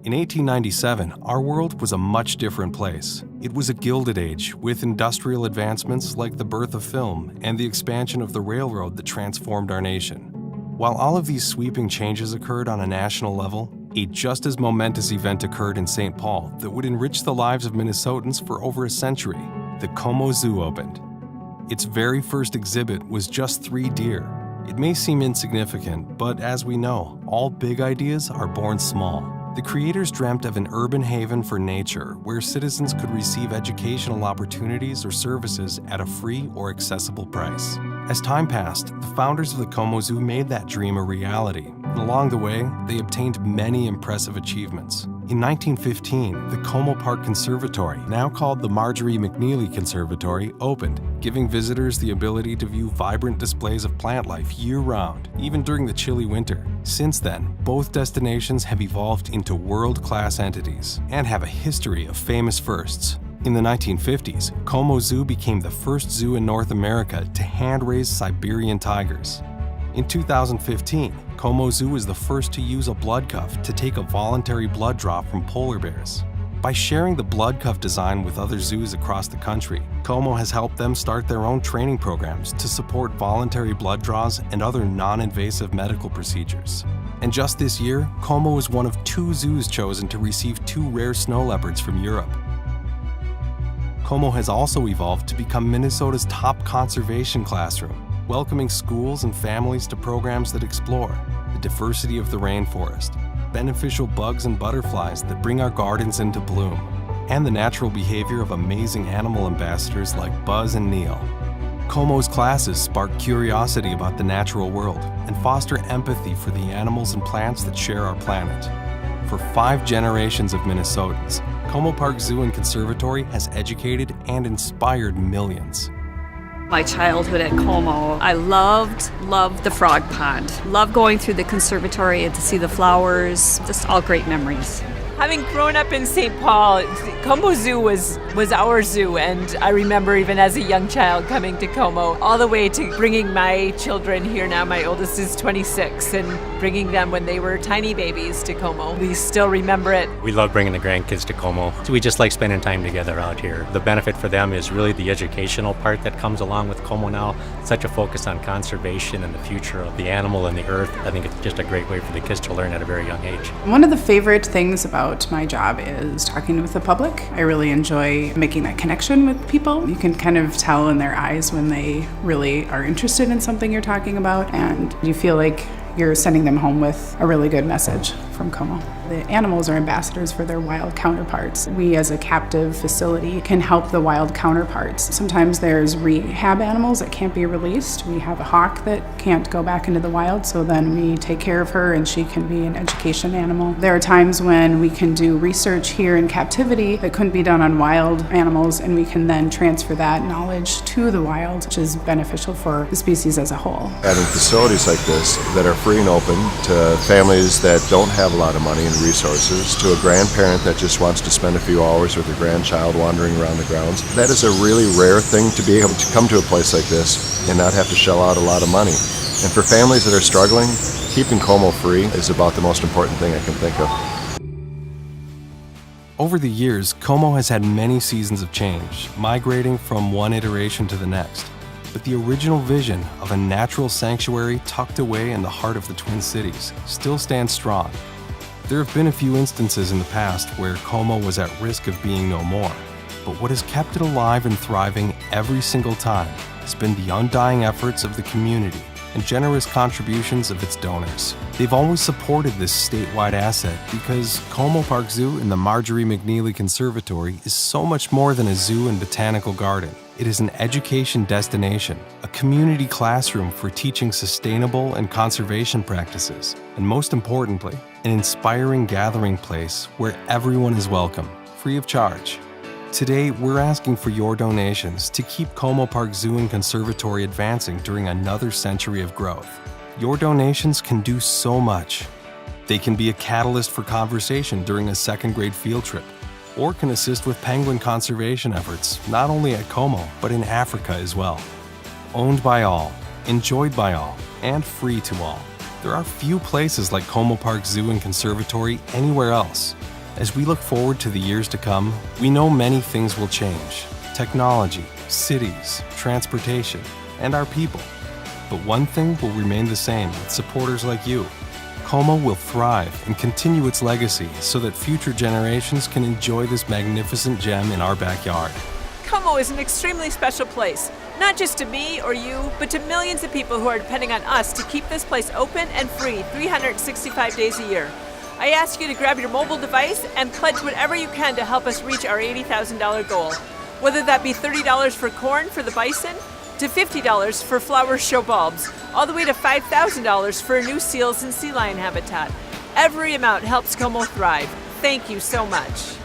In 1897, our world was a much different place. It was a Gilded Age, with industrial advancements like the birth of film and the expansion of the railroad that transformed our nation. While all of these sweeping changes occurred on a national level, a just as momentous event occurred in St. Paul that would enrich the lives of Minnesotans for over a century. The Como Zoo opened. Its very first exhibit was just 3 deer. It may seem insignificant, but as we know, all big ideas are born small. The creators dreamt of an urban haven for nature where citizens could receive educational opportunities or services at a free or accessible price. As time passed, the founders of the Como Zoo made that dream a reality, and along the way, they obtained many impressive achievements. In 1915, the Como Park Conservatory, now called the Marjorie McNeely Conservatory, opened, giving visitors the ability to view vibrant displays of plant life year-round, even during the chilly winter. Since then, both destinations have evolved into world-class entities and have a history of famous firsts. In the 1950s, Como Zoo became the first zoo in North America to hand-raise Siberian tigers. In 2015, Como Zoo was the first to use a blood cuff to take a voluntary blood draw from polar bears. By sharing the blood cuff design with other zoos across the country, Como has helped them start their own training programs to support voluntary blood draws and other non-invasive medical procedures. And just this year, Como was one of 2 zoos chosen to receive 2 rare snow leopards from Europe. Como has also evolved to become Minnesota's top conservation classroom, welcoming schools and families to programs that explore the diversity of the rainforest, beneficial bugs and butterflies that bring our gardens into bloom, and the natural behavior of amazing animal ambassadors like Buzz and Neil. Como's classes spark curiosity about the natural world and foster empathy for the animals and plants that share our planet. For 5 generations of Minnesotans, Como Park Zoo and Conservatory has educated and inspired millions. My childhood at Como, I loved the frog pond. Loved going through the conservatory and to see the flowers. Just all great memories. Having grown up in St. Paul, Como Zoo was our zoo, and I remember even as a young child coming to Como, all the way to bringing my children here now. My oldest is 26, and bringing them when they were tiny babies to Como. We still remember it. We love bringing the grandkids to Como. We just like spending time together out here. The benefit for them is really the educational part that comes along with Como now. Such a focus on conservation and the future of the animal and the earth. I think it's just a great way for the kids to learn at a very young age. One of the favorite things about my job is talking with the public. I really enjoy making that connection with people. You can kind of tell in their eyes when they really are interested in something you're talking about, and you feel like you're sending them home with a really good message from Como. The animals are ambassadors for their wild counterparts. We as a captive facility can help the wild counterparts. Sometimes there's rehab animals that can't be released. We have a hawk that can't go back into the wild, so then we take care of her and she can be an education animal. There are times when we can do research here in captivity that couldn't be done on wild animals, and we can then transfer that knowledge to the wild, which is beneficial for the species as a whole. Having facilities like this that are free and open to families that don't have a lot of money and resources, to a grandparent that just wants to spend a few hours with their grandchild wandering around the grounds. That is a really rare thing to be able to come to a place like this and not have to shell out a lot of money. And for families that are struggling, keeping Como free is about the most important thing I can think of. Over the years, Como has had many seasons of change, migrating from one iteration to the next. But the original vision of a natural sanctuary tucked away in the heart of the Twin Cities still stands strong. There have been a few instances in the past where Como was at risk of being no more, but what has kept it alive and thriving every single time has been the undying efforts of the community and generous contributions of its donors. They've always supported this statewide asset because Como Park Zoo and the Marjorie McNeely Conservatory is so much more than a zoo and botanical garden. It is an education destination, a community classroom for teaching sustainable and conservation practices, and most importantly, an inspiring gathering place where everyone is welcome, free of charge. Today, we're asking for your donations to keep Como Park Zoo and Conservatory advancing during another century of growth. Your donations can do so much. They can be a catalyst for conversation during a second-grade field trip, or can assist with penguin conservation efforts, not only at Como, but in Africa as well. Owned by all, enjoyed by all, and free to all. There are few places like Como Park Zoo and Conservatory anywhere else. As we look forward to the years to come, we know many things will change: technology, cities, transportation, and our people. But one thing will remain the same with supporters like you. Como will thrive and continue its legacy so that future generations can enjoy this magnificent gem in our backyard. Como is an extremely special place, not just to me or you, but to millions of people who are depending on us to keep this place open and free 365 days a year. I ask you to grab your mobile device and pledge whatever you can to help us reach our $80,000 goal. Whether that be $30 for corn for the bison, to $50 for flower show bulbs, all the way to $5,000 for new seals and sea lion habitat. Every amount helps Como thrive. Thank you so much.